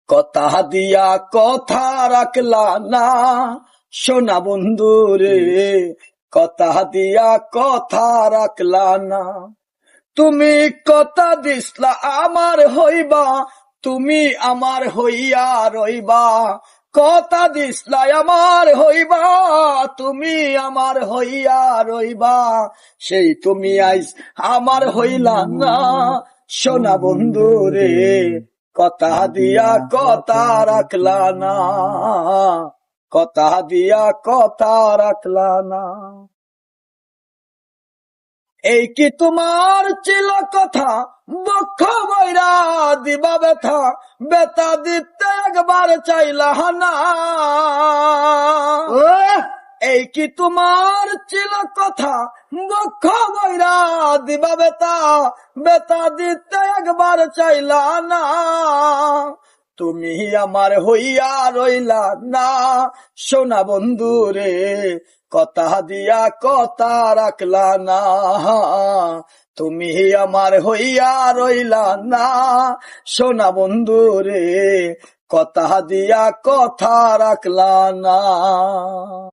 কথা দিয়া কথা রাখলা না সোনা বন্ধু রে, কথা দিয়া কথা রাখলা না। তুমি কথা দিসলা আমার হইবা, তুমি আমার হইয়া রইবা। কথা দিসলা আমার হইবা, তুমি আমার হইয়া রইবা। সেই তুমি আইস আমার হইলা না সোনা বন্ধু রে, কথা দিয়া কথা রাখলা না, কথা দিয়া কথা রাখলা না। এই কি তোমার ছিল কথা, বক্ষ বৈরা দিবা ব্যথা, ব্যথা দিতে একবার চাইলা না। এই কি তোমার ছিল কথা, বক্ষ বৈরা দিবা ব্যথা, ব্যথা দিতে একবার চাইলা না। তুমি আমার হইয়া রইলা না সোনা বন্ধু রে, কথা দিয়া কথা রাখলা না। তুমি আমার হইয়া রইলা না সোনা বন্ধু রে, কথা দিয়া কথা রাখলা না।